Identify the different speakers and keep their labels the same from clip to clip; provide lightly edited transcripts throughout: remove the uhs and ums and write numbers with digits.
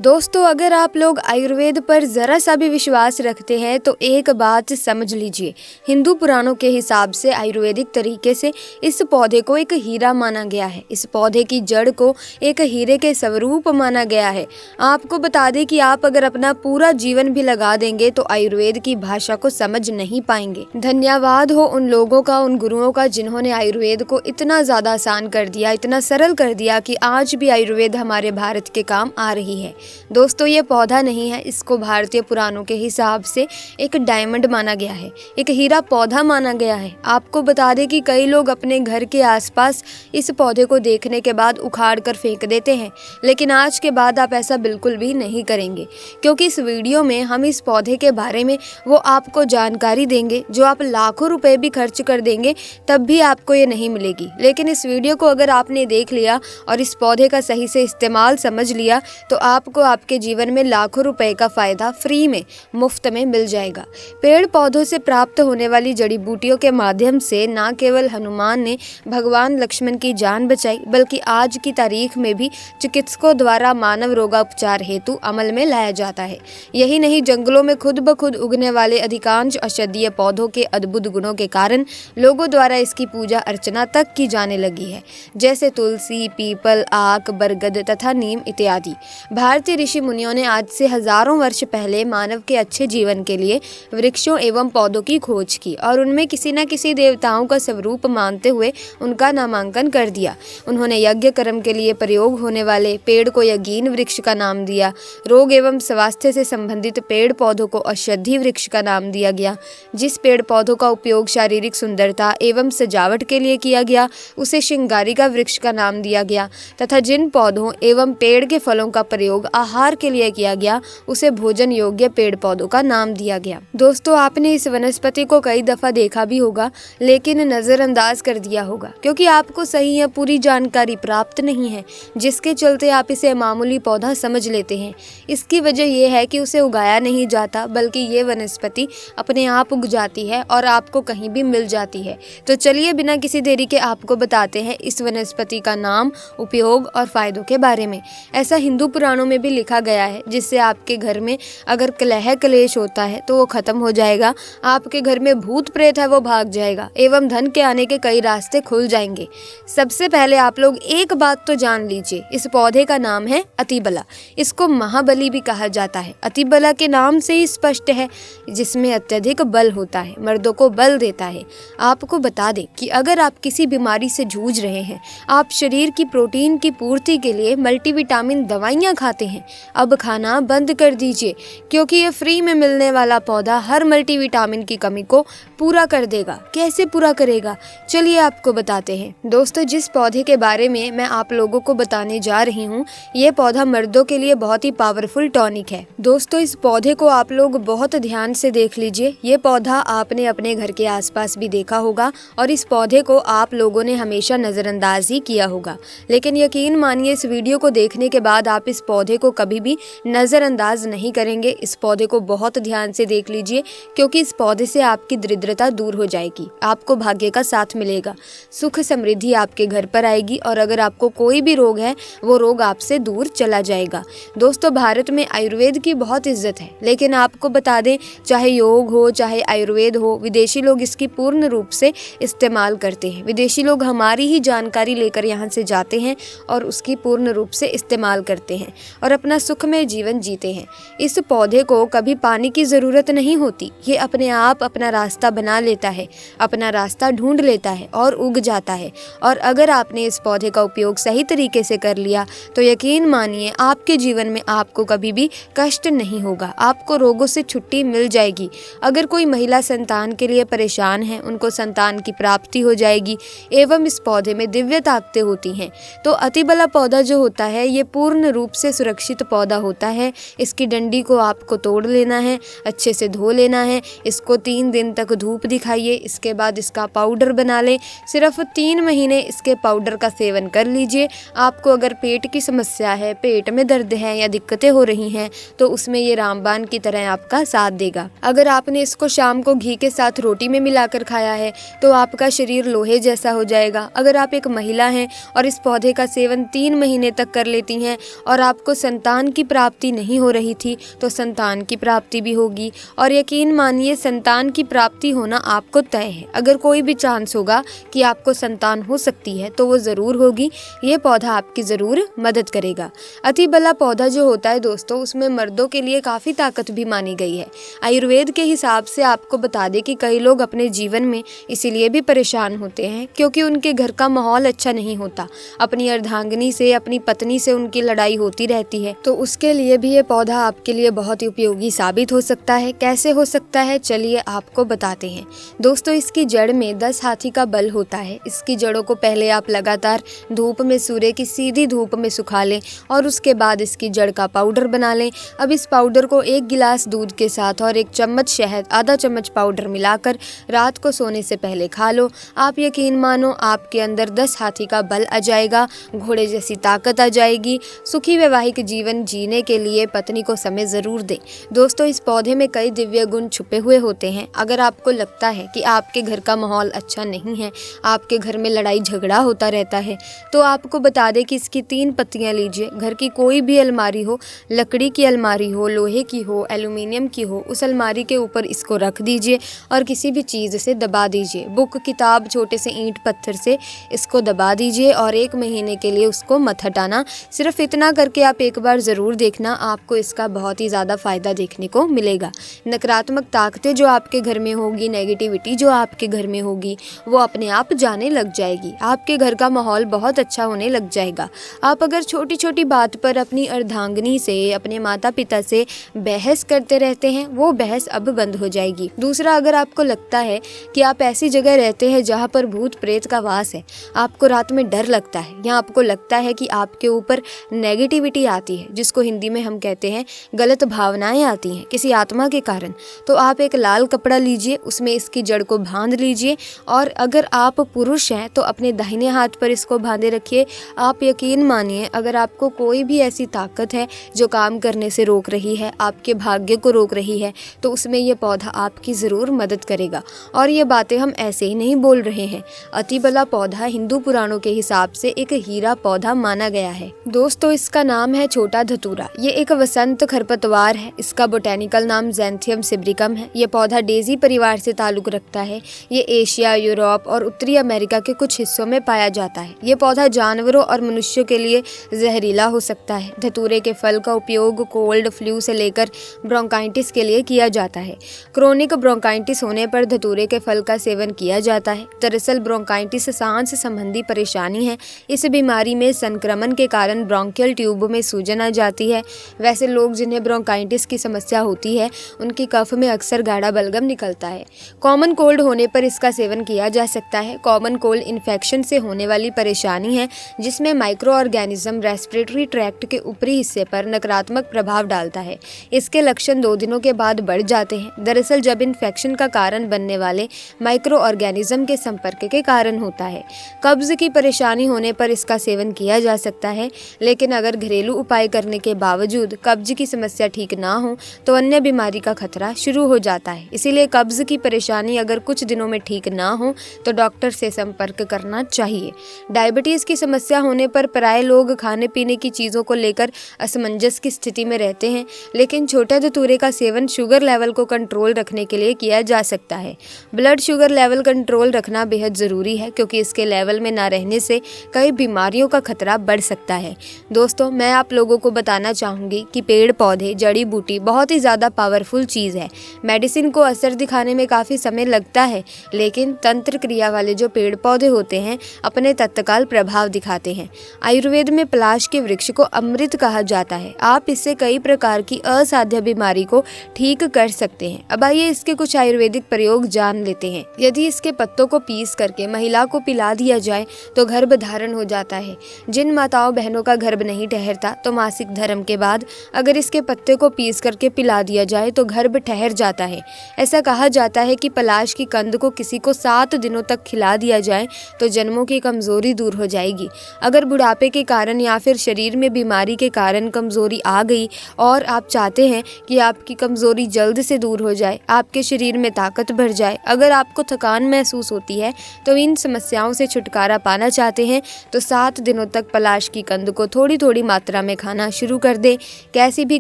Speaker 1: दोस्तों, अगर आप लोग आयुर्वेद पर ज़रा सा भी विश्वास रखते हैं तो एक बात समझ लीजिए। हिंदू पुराणों के हिसाब से आयुर्वेदिक तरीके से इस पौधे को एक हीरा माना गया है। इस पौधे की जड़ को एक हीरे के स्वरूप माना गया है। आपको बता दें कि आप अगर अपना पूरा जीवन भी लगा देंगे तो आयुर्वेद की भाषा को समझ नहीं पाएंगे। धन्यवाद हो उन लोगों का, उन गुरुओं का, जिन्होंने आयुर्वेद को इतना ज़्यादा आसान कर दिया, इतना सरल कर दिया कि आज भी आयुर्वेद हमारे भारत के काम आ रही है। दोस्तों, ये पौधा नहीं है, इसको भारतीय पुराणों के हिसाब से एक डायमंड माना गया है, एक हीरा पौधा माना गया है। आपको बता दें कि कई लोग अपने घर के आसपास इस पौधे को देखने के बाद उखाड़ कर फेंक देते हैं, लेकिन आज के बाद आप ऐसा बिल्कुल भी नहीं करेंगे, क्योंकि इस वीडियो में हम इस पौधे के बारे में वो आपको जानकारी देंगे जो आप लाखों रुपए भी खर्च कर देंगे तब भी आपको ये नहीं मिलेगी। लेकिन इस वीडियो को अगर आपने देख लिया और इस पौधे का सही से इस्तेमाल समझ लिया तो आपको आपके जीवन में लाखों रुपए का फायदा फ्री में, मुफ्त में मिल जाएगा। पेड़ पौधों से प्राप्त होने वाली जड़ी बूटियों के माध्यम से न केवल हनुमान ने भगवान लक्ष्मण की जान बचाई, बल्कि आज की तारीख में भी चिकित्सकों द्वारा मानव रोगापचार हेतु अमल में लाया जाता है। यही नहीं, जंगलों में खुद ब खुद उगने वाले अधिकांश औषधीय पौधों के अद्भुत गुणों के कारण लोगों द्वारा इसकी पूजा अर्चना तक की जाने लगी है, जैसे तुलसी, पीपल, आक, बरगद तथा नीम इत्यादि। भारतीय ऋषि मुनियों ने आज से हजारों वर्ष पहले मानव के अच्छे जीवन के लिए वृक्षों एवं पौधों की खोज की और उनमें किसी न किसी देवताओं का स्वरूप मानते हुए उनका नामांकन कर दिया। उन्होंने यज्ञ कर्म के लिए प्रयोग होने वाले पेड़ को यज्ञीन वृक्ष का नाम दिया। रोग एवं स्वास्थ्य से संबंधित पेड़ पौधों को औषधि वृक्ष का नाम दिया गया। जिस पेड़ पौधों का उपयोग शारीरिक सुंदरता एवं सजावट के लिए किया गया उसे श्रृंगारिका वृक्ष का नाम दिया गया, तथा जिन पौधों एवं पेड़ के फलों का प्रयोग आहार के लिए किया गया उसे भोजन योग्य पेड़ पौधों का नाम दिया गया। दोस्तों, आपने इस वनस्पति को कई दफा देखा भी होगा, लेकिन नजरअंदाज कर दिया होगा क्योंकि आपको सही या पूरी जानकारी प्राप्त नहीं है, जिसके चलते आप इसे मामूली पौधा समझ लेते हैं। इसकी वजह यह है कि उसे उगाया नहीं जाता, बल्कि ये वनस्पति अपने आप उग जाती है और आपको कहीं भी मिल जाती है। तो चलिए बिना किसी देरी के आपको बताते हैं इस वनस्पति का नाम, उपयोग और फायदों के बारे में। ऐसा हिंदू पुराणों में भी लिखा गया है, जिससे आपके घर में अगर कलह कलेश होता है तो वो खत्म हो जाएगा, आपके घर में भूत प्रेत है वो भाग जाएगा एवं धन के आने के कई रास्ते खुल जाएंगे। सबसे पहले आप लोग एक बात तो जान लीजिए, इस पौधे का नाम है अतिबला। इसको महाबली भी कहा जाता है। अतिबला के नाम से ही स्पष्ट है, जिसमें अत्यधिक बल होता है, मर्दों को बल देता है। आपको बता दें कि अगर आप किसी बीमारी से जूझ रहे हैं, आप शरीर की प्रोटीन की पूर्ति के लिए मल्टीविटामिन दवाइयाँ खाते हैं, अब खाना बंद कर दीजिए, क्योंकि ये फ्री में मिलने वाला पौधा हर मल्टीविटामिन की कमी को पूरा कर देगा। कैसे पूरा करेगा, चलिए आपको बताते हैं। दोस्तों, जिस पौधे के बारे में मैं आप लोगों को बताने जा रही हूँ, ये पौधा मर्दों के लिए बहुत ही पावरफुल टॉनिक है। दोस्तों, इस पौधे को आप लोग बहुत ध्यान से देख लीजिए। ये पौधा आपने अपने घर के आसपास भी देखा होगा और इस पौधे को आप लोगों ने हमेशा नजरअंदाज ही किया होगा, लेकिन यकीन मानिए इस वीडियो को देखने के बाद आप इस पौधे को कभी भी नजरअंदाज नहीं करेंगे। इस पौधे को बहुत ध्यान से देख लीजिए, क्योंकि इस पौधे से आपकी दरिद्रता दूर हो जाएगी, आपको भाग्य का साथ मिलेगा, सुख समृद्धि आपके घर पर आएगी और अगर आपको कोई भी रोग है वो रोग आपसे दूर चला जाएगा। दोस्तों, भारत में आयुर्वेद की बहुत इज्जत है, लेकिन आपको बता दें, चाहे योग हो चाहे आयुर्वेद हो, विदेशी लोग इसकी पूर्ण रूप से इस्तेमाल करते हैं। विदेशी लोग हमारी ही जानकारी लेकर यहाँ से जाते हैं और उसकी पूर्ण रूप से इस्तेमाल करते हैं और अपना सुखमय जीवन जीते हैं। इस पौधे को कभी पानी की ज़रूरत नहीं होती, ये अपने आप अपना रास्ता बना लेता है, अपना रास्ता ढूंढ लेता है और उग जाता है। और अगर आपने इस पौधे का उपयोग सही तरीके से कर लिया तो यकीन मानिए आपके जीवन में आपको कभी भी कष्ट नहीं होगा, आपको रोगों से छुट्टी मिल जाएगी। अगर कोई महिला संतान के लिए परेशान है, उनको संतान की प्राप्ति हो जाएगी एवं इस पौधे में दिव्य ताकतें होती हैं। तो अतिबला पौधा जो होता है ये पूर्ण रूप से सुरक्षित पौधा होता है। इसकी डंडी को आपको तोड़ लेना है, अच्छे से धो लेना है, इसको 3 दिन तक धूप दिखाइए, इसके बाद इसका पाउडर बना लें। सिर्फ 3 महीने इसके पाउडर का सेवन कर लीजिए। आपको अगर पेट की समस्या है, पेट में दर्द है या दिक्कतें हो रही हैं तो उसमें ये रामबाण की तरह आपका साथ देगा। अगर आपने इसको शाम को घी के साथ रोटी में मिलाकर खाया है तो आपका शरीर लोहे जैसा हो जाएगा। अगर आप एक महिला हैं और इस पौधे का सेवन 3 महीने तक कर लेती हैं और आपको संतान की प्राप्ति नहीं हो रही थी तो संतान की प्राप्ति भी होगी। और यकीन मानिए संतान की प्राप्ति होना आपको तय है। अगर कोई भी चांस होगा कि आपको संतान हो सकती है तो वो ज़रूर होगी। ये पौधा आपकी ज़रूर मदद करेगा। अतिबला पौधा जो होता है दोस्तों, उसमें मर्दों के लिए काफ़ी ताकत भी मानी गई है। आयुर्वेद के हिसाब से आपको बता दें कि कई लोग अपने जीवन में इसीलिए भी परेशान होते हैं क्योंकि उनके घर का माहौल अच्छा नहीं होता। अपनी अर्धांगिनी से, अपनी पत्नी से उनकी लड़ाई होती रहती है। तो उसके लिए भी ये पौधा आपके लिए बहुत ही उपयोगी साबित हो सकता है। कैसे हो सकता है, चलिए आपको बताते हैं। दोस्तों, इसकी जड़ में 10 हाथी का बल होता है। इसकी जड़ों को पहले आप लगातार धूप में, सूर्य की सीधी धूप में सुखा लें और उसके बाद इसकी जड़ का पाउडर बना लें। अब इस पाउडर को 1 गिलास दूध के साथ और 1 चम्मच शहद, आधा चम्मच पाउडर मिलाकर रात को सोने से पहले खा लो। आप यकीन मानो आपके अंदर 10 हाथी का बल आ जाएगा, घोड़े जैसी ताकत आ जाएगी। सुखी वैवाहिक जीवन जीने के लिए पत्नी को समय ज़रूर दें। दोस्तों, इस पौधे में कई दिव्य गुण छुपे हुए होते हैं। अगर आपको लगता है कि आपके घर का माहौल अच्छा नहीं है, आपके घर में लड़ाई झगड़ा होता रहता है, तो आपको बता दें कि इसकी 3 पत्तियां लीजिए। घर की कोई भी अलमारी हो, लकड़ी की अलमारी हो, लोहे की हो, एल्यूमिनियम की हो, उस अलमारी के ऊपर इसको रख दीजिए और किसी भी चीज़ से दबा दीजिए। बुक, किताब, छोटे से ईंट पत्थर से इसको दबा दीजिए और 1 महीने के लिए उसको मत हटाना। सिर्फ इतना करके आप एक बार ज़रूर देखना, आपको इसका बहुत ही ज़्यादा फ़ायदा देखने को मिलेगा। नकारात्मक ताकतें जो आपके घर में होगी, नेगेटिविटी जो आपके घर में होगी, वो अपने आप जाने लग जाएगी। आपके घर का माहौल बहुत अच्छा होने लग जाएगा। आप अगर छोटी छोटी बात पर अपनी अर्धांगिनी से, अपने माता पिता से बहस करते रहते हैं, वो बहस अब बंद हो जाएगी। दूसरा, अगर आपको लगता है कि आप ऐसी जगह रहते हैं जहाँ पर भूत प्रेत का वास है, आपको रात में डर लगता है या आपको लगता है कि आपके ऊपर नेगेटिविटी आती है, जिसको हिंदी में हम कहते हैं गलत भावनाएं आती हैं किसी आत्मा के कारण, तो आप एक लाल कपड़ा लीजिए, उसमें इसकी जड़ को बांध लीजिए और अगर आप पुरुष हैं तो अपने दाहिने हाथ पर इसको बांधे रखिए। आप यकीन मानिए, अगर आपको कोई भी ऐसी ताकत है जो काम करने से रोक रही है, आपके भाग्य को रोक रही है, तो उसमें यह पौधा आपकी ज़रूर मदद करेगा। और ये बातें हम ऐसे ही नहीं बोल रहे हैं। अतिबला पौधा हिंदू पुराणों के हिसाब से एक हीरा पौधा माना गया है। दोस्तों, इसका नाम है छोटा धतूरा। ये एक वसंत खरपतवार है। इसका बोटेनिकल नाम ज़ैंथियम सिब्रिकम है। ये पौधा डेजी परिवार से ताल्लुक़ रखता है। ये एशिया, यूरोप और उत्तरी अमेरिका के कुछ हिस्सों में पाया जाता है। ये पौधा जानवरों और मनुष्यों के लिए जहरीला हो सकता है। धतूरे के फल का उपयोग कोल्ड, फ्लू से लेकर ब्रोंकाइटिस के लिए किया जाता है। क्रोनिक ब्रोंकाइटिस होने पर धतूरे के फल का सेवन किया जाता है। दरअसल ब्रोंकाइटिस सांस संबंधी परेशानी है। इस बीमारी में संक्रमण के कारण ब्रोंकियल ट्यूब में सूजन आ जाती है। वैसे लोग जिन्हें ब्रोंकाइटिस की समस्या होती है, उनकी कफ में अक्सर गाढ़ा बलगम निकलता है। कॉमन कोल्ड होने पर इसका सेवन किया जा सकता है। कॉमन कोल्ड इन्फेक्शन से होने वाली परेशानी है जिसमें माइक्रो ऑर्गेनिज्म रेस्पिरेटरी ट्रैक्ट के ऊपरी हिस्से पर नकारात्मक प्रभाव डालता है। इसके लक्षण 2 दिनों के बाद बढ़ जाते हैं। दरअसल जब इन्फेक्शन का कारण बनने वाले माइक्रो ऑर्गेनिज्म के संपर्क के कारण होता है। कब्ज की परेशानी होने पर इसका सेवन किया जा सकता है, लेकिन अगर घरेलू उपाय करने के बावजूद कब्ज की समस्या ठीक ना हो तो अन्य बीमारी का खतरा शुरू हो जाता है। इसीलिए कब्ज की परेशानी अगर कुछ दिनों में ठीक ना हो तो डॉक्टर से संपर्क करना चाहिए। डायबिटीज़ की समस्या होने पर प्राय लोग खाने पीने की चीज़ों को लेकर असमंजस की स्थिति में रहते हैं, लेकिन छोटे धतूरे का सेवन शुगर लेवल को कंट्रोल रखने के लिए किया जा सकता है। ब्लड शुगर लेवल कंट्रोल रखना बेहद ज़रूरी है क्योंकि इसके लेवल में ना रहने से कई बीमारियों का खतरा बढ़ सकता है। दोस्तों, मैं आप लोगों को बताना चाहूँगी कि पेड़ पौधे, जड़ी बूटी बहुत ही ज़्यादा पावरफुल चीज़ है। मेडिसिन को असर दिखाने में काफ़ी समय लगता है, लेकिन तंत्र क्रिया वाले जो पेड़ पौधे होते हैं अपने तत्काल प्रभाव दिखाते हैं। आयुर्वेद में पलाश के वृक्ष को अमृत कहा जाता है। आप इससे कई प्रकार की असाध्य बीमारी को ठीक कर सकते हैं। अब आइए इसके कुछ आयुर्वेदिक प्रयोग जान लेते हैं। यदि इसके पत्तों को पीस करके महिला को पिला दिया जाए तो गर्भ धारण हो जाता है। जिन माताओं बहनों का गर्भ नहीं ठहरता तो मासिक धर्म के बाद अगर इसके पत्ते को पीस करके पिला दिया जाए तो गर्भ ठहर जाता है। ऐसा कहा जाता है कि पलाश की कंद को किसी को 7 दिनों तक खिला दिया जाए तो जन्मों की कमजोरी दूर हो जाएगी। अगर बुढ़ापे के कारण या फिर शरीर में बीमारी के कारण कमजोरी आ गई और आप चाहते हैं कि आपकी कमजोरी जल्द से दूर हो जाए, आपके शरीर में ताकत बढ़ जाए, अगर आपको थकान महसूस होती है तो इन समस्याओं से छुटकारा पाना चाहते हैं तो 7 दिनों तक पलाश की कंद को थोड़ी थोड़ी मात्रा में खाना शुरू कर दें, कैसी भी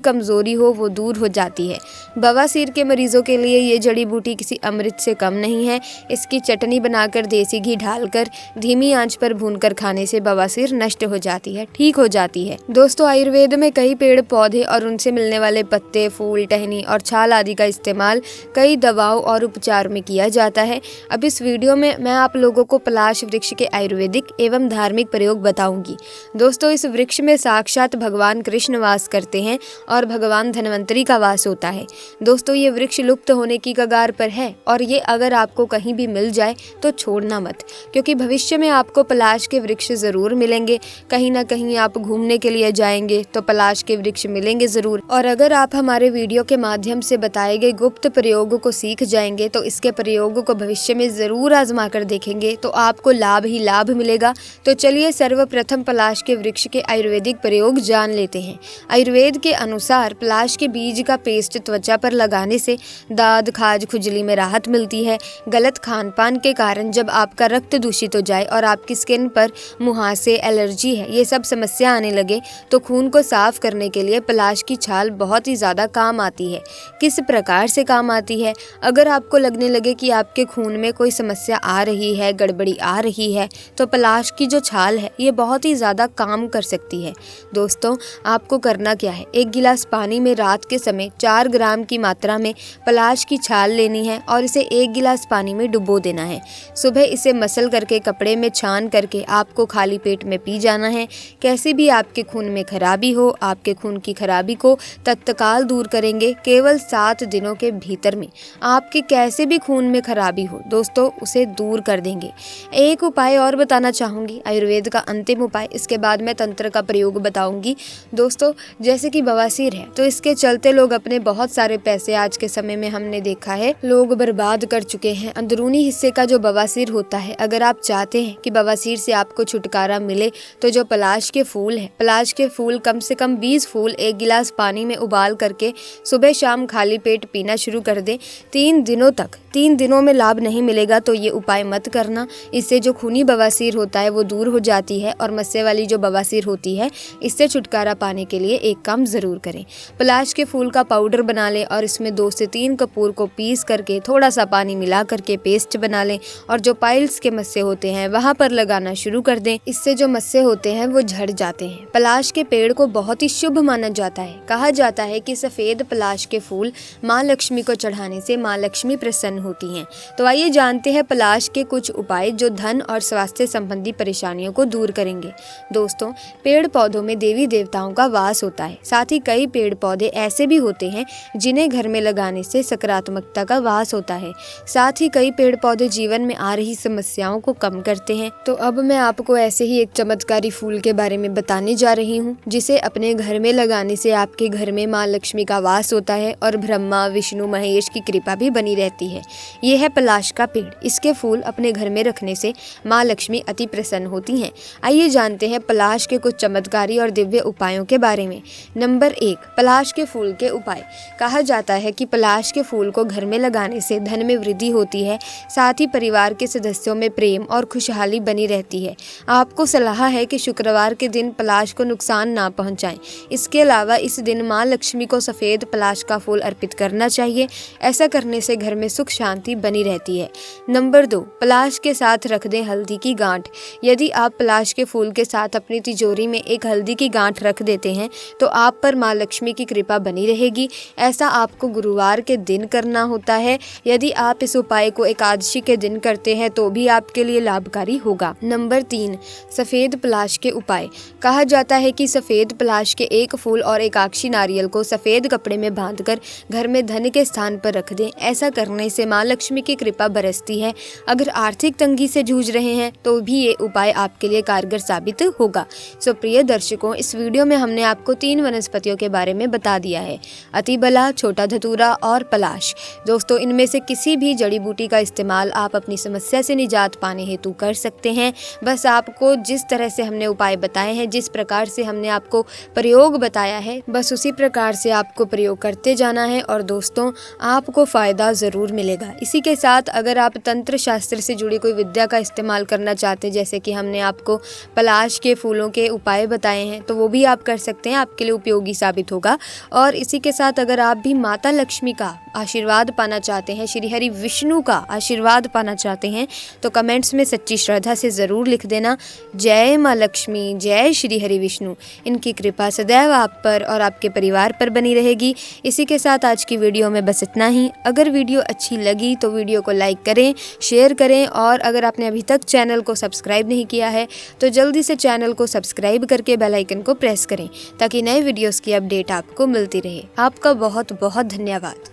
Speaker 1: कमज़ोरी हो वो दूर हो जाती है। बवासीर के मरीज़ों के लिए ये जड़ी बूटी किसी अमृत से कम नहीं है। इसकी चटनी बनाकर देसी घी डालकर धीमी आंच पर भूनकर खाने से बवासीर नष्ट हो जाती है, ठीक हो जाती है। दोस्तों, आयुर्वेद में कई पेड़ पौधे और उनसे मिलने वाले पत्ते, फूल, टहनी और छाल आदि का इस्तेमाल कई दवाओं और उपचार में किया जाता है। अब इस वीडियो में मैं आप लोगों को पलाश वृक्ष के आयुर्वेदिक एवं धार्मिक प्रयोग बताऊंगी। दोस्तों, इस वृक्ष में साक्षात भगवान कृष्ण वास करते हैं और भगवान धन्वंतरी का वास होता है। दोस्तों, ये वृक्ष लुप्त होने की कगार पर है और ये अगर आपको कहीं भी मिल जाए तो छोड़ना मत, क्योंकि भविष्य में आपको पलाश के वृक्ष ज़रूर मिलेंगे। कहीं ना कहीं आप घूमने के लिए जाएंगे तो पलाश के वृक्ष मिलेंगे ज़रूर। और अगर आप हमारे वीडियो के माध्यम से बताए गए गुप्त प्रयोग को सीख जाएंगे तो इसके प्रयोग को भविष्य में ज़रूर आजमा कर देखेंगे तो आपको लाभ ही लाभ मिलेगा। तो चलिए सर्वप्रथम पलाश के वृक्ष के आयुर्वेदिक प्रयोग जान लेते हैं। आयुर्वेद के अनुसार पलाश के बीज का पेस्ट त्वचा पर लगाने से दाद, खाज, खुजली में राहत मिलती है। गलत खान पान के कारण जब आपका रक्त दूषित हो जाए और आपकी स्किन पर मुहासे, एलर्जी है, ये सब समस्या आने लगे तो खून को साफ करने के लिए पलाश की छाल बहुत ही ज़्यादा काम आती है। किस प्रकार से काम आती है? अगर आपको लगने लगे कि आपके खून में कोई समस्या आ रही है, गड़बड़ी आ रही है, तो पलाश की जो छाल है ये बहुत ही ज़्यादा काम कर सकती है। दोस्तों, आपको करना क्या है, 1 गिलास पानी में रात के समय 4 ग्राम की मात्रा में पलाश की छाल लेनी है और इसे 1 गिलास पानी में डुबो देना है। सुबह इसे मसल करके कपड़े में छान करके आपको खाली पेट में पी जाना है। कैसे भी आपके खून में खराबी हो, आपके खून की खराबी को तत्काल दूर करेंगे। केवल 7 दिनों के भीतर में आपके कैसे भी खून में खराबी हो दोस्तों, उसे दूर कर देंगे। एक उपाय और बताना चाहूँगी, आयुर्वेद का अंतिम उपाय, इसके बाद मैं तंत्र का प्रयोग बताऊँगी। दोस्तों, जैसे कि बवासीर है तो इसके चलते लोग अपने बहुत सारे पैसे आज के समय में हमने देखा है लोग बर्बाद कर चुके हैं। अंदरूनी हिस्से का जो बवासीर होता है, अगर आप चाहते हैं कि बवासीर से आपको छुटकारा मिले तो जो पलाश के फूल है, पलाश के फूल कम से कम 20 फूल 1 गिलास पानी में उबाल करके सुबह शाम खाली पेट पीना शुरू कर दें 3 दिनों तक। 3 दिनों में लाभ नहीं मिलेगा तो ये उपाय मत करना। इससे जो खूनी बवासीर होता है वो दूर हो जाती है और मस्से वाली जो बवासीर होती है, इससे छुटकारा पाने के लिए एक काम ज़रूर करें। पलाश के फूल का पाउडर बना लें और इसमें 2 से 3 कपूर को पीस करके थोड़ा सा पानी मिला करके पेस्ट बना लें और जो पाइल्स के मस्से होते हैं वहाँ पर लगाना शुरू कर दें। इससे जो मस्से होते हैं वो झड़ जाते हैं। पलाश के पेड़ को बहुत ही शुभ माना जाता है। कहा जाता है कि सफ़ेद पलाश के फूल माँ लक्ष्मी को चढ़ाने से माँ लक्ष्मी प्रसन्न होती हैं। तो आइए जानते हैं पलाश के कुछ उपाय जो धन और स्वास्थ्य संबंधी परेशानियों को दूर करेंगे। दोस्तों, पेड़ पौधों में देवी देवताओं का वास होता है। साथ ही कई पेड़ पौधे ऐसे भी होते हैं जिन्हें घर में लगाने से सकारात्मकता का वास होता है। साथ ही कई पेड़ पौधे जीवन में आ रही समस्याओं को कम करते हैं। तो अब मैं आपको ऐसे ही एक चमत्कारी फूल के बारे में बताने जा रही हूँ जिसे अपने घर में लगाने से आपके घर में माँ लक्ष्मी का वास होता है और ब्रह्मा, विष्णु, महेश की कृपा भी बनी रहती है। ये है पलाश का पेड़। इसके फूल अपने घर में रखने से माँ लक्ष्मी अति प्रसन्न होती हैं। आइए जानते हैं पलाश के कुछ चमत्कारी और दिव्य उपायों के बारे में। नंबर 1, पलाश के फूल के उपाय। कहा जाता है कि पलाश के फूल को घर में लगाने से धन में वृद्धि होती है। साथ ही परिवार के सदस्यों में प्रेम और खुशहाली बनी रहती है। आपको सलाह है कि शुक्रवार के दिन पलाश को नुकसान ना पहुंचाएं। इसके अलावा इस दिन माँ लक्ष्मी को सफ़ेद पलाश का फूल अर्पित करना चाहिए। ऐसा करने से घर में सुख शांति बनी रहती है। नंबर 2, पलाश के साथ रख दें हल्दी की गांठ। यदि आप पलाश के फूल के साथ अपनी तिजोरी में एक हल्दी की गांठ रख देते हैं तो आप पर माँ लक्ष्मी की कृपा बनी रहेगी। ऐसा आपको गुरुवार के दिन करना होता है। यदि आप इस उपाय को एकादशी के दिन करते हैं तो भी आपके लिए लाभकारी होगा। नंबर 3, सफ़ेद पलाश के उपाय। कहा जाता है कि सफ़ेद पलाश के एक फूल और एकाक्षी नारियल को सफ़ेद कपड़े में बांधकर घर में धन के स्थान पर रख दें। ऐसा करने से माँ लक्ष्मी की कृपा बरसती है। अगर आर्थिक तंगी से जूझ रहे हैं तो भी ये उपाय आपके लिए कारगर साबित होगा। सो प्रिय दर्शकों, इस वीडियो में हमने आपको 3 वनस्पतियों के बारे में बता दिया है, अतिबला, छोटा धतूरा और पलाश। दोस्तों, इनमें से किसी भी जड़ी बूटी का इस्तेमाल आप अपनी समस्या से निजात पाने हेतु कर सकते हैं। बस आपको जिस तरह से हमने उपाय बताए हैं, जिस प्रकार से हमने आपको प्रयोग बताया है, बस उसी प्रकार से आपको प्रयोग करते जाना है और दोस्तों आपको फ़ायदा ज़रूर मिलेगा। इसी के साथ अगर आप तंत्र शास्त्र से जुड़ी कोई विद्या का इस्तेमाल करना चाहते हैं, जैसे कि हमने आपको पलाश के फूलों के उपाय बताए हैं, तो वो वो भी आप कर सकते हैं, आपके लिए उपयोगी साबित होगा। और इसी के साथ अगर आप भी माता लक्ष्मी का आशीर्वाद पाना चाहते हैं, श्री हरि विष्णु का आशीर्वाद पाना चाहते हैं, तो कमेंट्स में सच्ची श्रद्धा से ज़रूर लिख देना, जय माँ लक्ष्मी, जय श्री हरि विष्णु। इनकी कृपा सदैव आप पर और आपके परिवार पर बनी रहेगी। इसी के साथ आज की वीडियो में बस इतना ही। अगर वीडियो अच्छी लगी तो वीडियो को लाइक करें, शेयर करें, और अगर आपने अभी तक चैनल को सब्सक्राइब नहीं किया है तो जल्दी से चैनल को सब्सक्राइब करके बेल आइकन को प्रेस करें ताकि नए वीडियोस की अपडेट आपको मिलती रहे। आपका बहुत बहुत धन्यवाद।